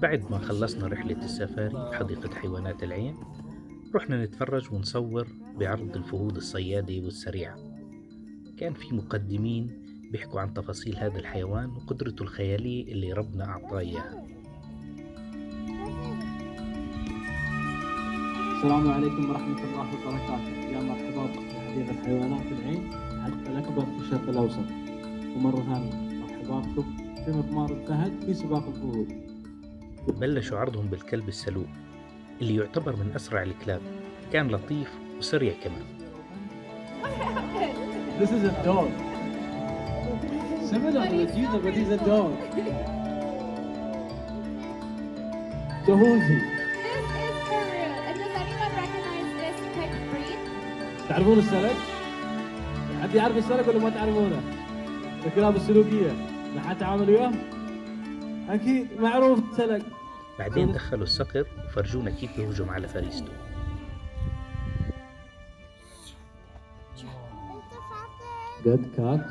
بعد ما خلصنا رحلة السفاري بحديقة حيوانات العين، رحنا نتفرج ونصور بعرض الفهود الصيادة والسريعة. كان في مقدمين بيحكوا عن تفاصيل هذا الحيوان وقدرته الخيالية اللي ربنا أعطاه إياها. السلام عليكم ورحمة الله وبركاته. يا مرحبا بكم في حديقة حيوانات العين الأكبر في الشرق الأوسط. ومرة ثانية مرحبا بكم في مضمار الفهد في سباق الفهود. بلشوا عرضهم بالكلب السلوق اللي يعتبر من أسرع الكلاب، كان لطيف وسريع كمان. This is a dog. Similar to the cheetah, but he's a dog. So who is he? This is Peru. And does anyone recognize this pet breed? تعرفون السلك؟ حد يعرف السلك ولا ما تعرفونه؟ الكلاب السلوكية ما حد تعامل وياه؟ أكيد معروف سلك. بعدين دخلوا الصقر وفرجونا كيف يهجم على فريسته. Good cat.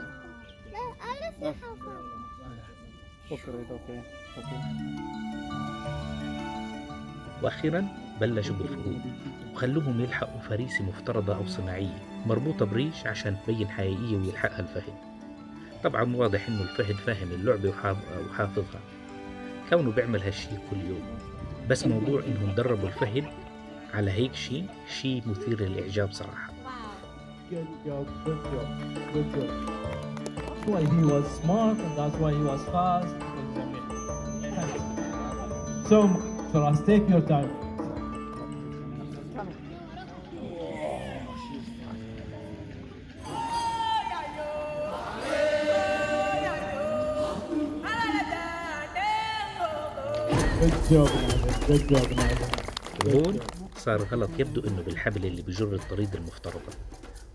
وأخيرا بلشوا بالفهود وخلوهم يلحقوا فريسة مفترضة أو صناعية مربوطة بريش عشان تبين حقيقية ويلحقها الفهد. طبعا واضح إنه الفهد فاهم اللعبة وحافظها، كونه بيعمل هالشي كل يوم. بس موضوع إنهم دربوا الفهد على هيك شي مثير للإعجاب صراحة. Good job, good job, good job. That's why he was smart and that's why he was fast. So, Faraz, take your time. Good job, Nader. Good job, Nader. وهون صار غلط، يبدو إنه بالحبل اللي بجر الطريق المفترضة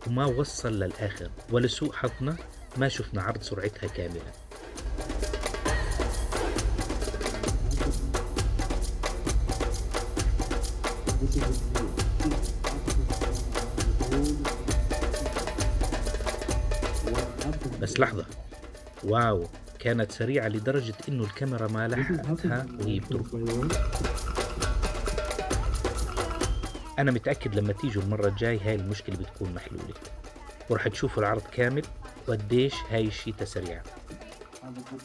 وما وصل للآخر، ولسوء حظنا ما شفنا عرض سرعتها كاملة. بس لحظة، واو، كانت سريعة لدرجة إنه الكاميرا ما لحقتها وهي بتركض. أنا متأكد لما تيجوا المرة الجاي هاي المشكلة بتكون محلولة ورح تشوفوا العرض كامل وقديش هاي الشيتا سريعة.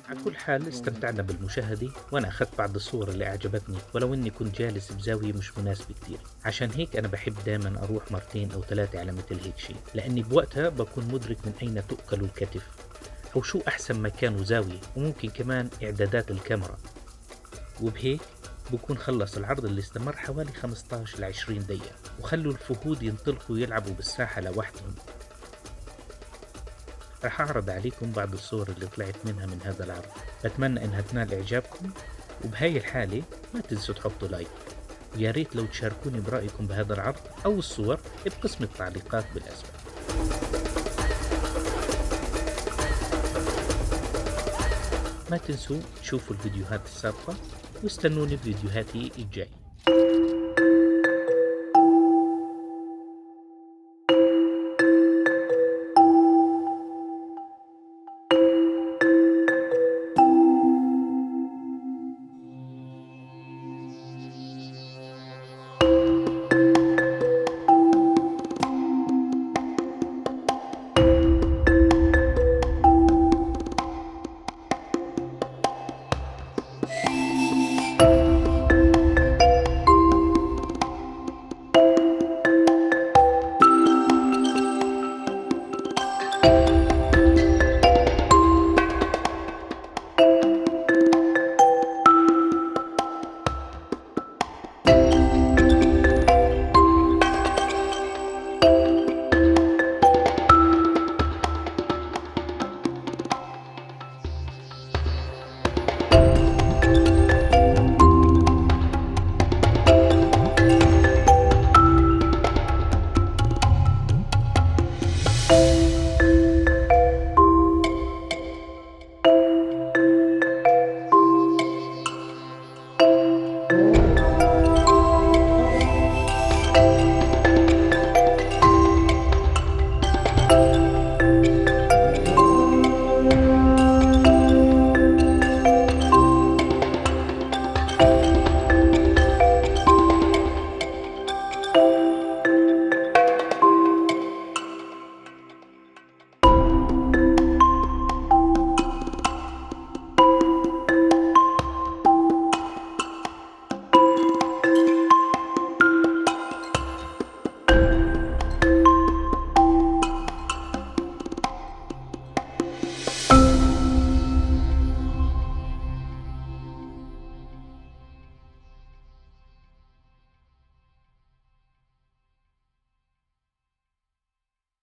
على كل حال استمتعنا بالمشاهدة، وأنا أخذت بعض الصور اللي أعجبتني ولو إني كنت جالس بزاوية مش مناسبة كتير. عشان هيك أنا بحب دايما أروح مرتين أو ثلاثة على مثل هيك شيء، لأني بوقتها بكون مدرك من أين تؤكل الكتف أو شو أحسن مكان وزاوية، وممكن كمان إعدادات الكاميرا. وبهيك بكون خلص العرض اللي استمر حوالي 15 ل 20 دقيقة، وخلوا الفهود ينطلقوا يلعبوا بالساحة لوحدهم. رح أعرض عليكم بعض الصور اللي طلعت منها من هذا العرض، بتمنى إنها تنال إعجابكم، وبهاي الحالة ما تنسوا تحطوا لايك، ويا ريت لو تشاركوني برأيكم بهذا العرض أو الصور بقسم التعليقات بالأسفل. ما تنسوا تشوفوا الفيديوهات السابقة واستنوني بفيديوهاتي الجاي.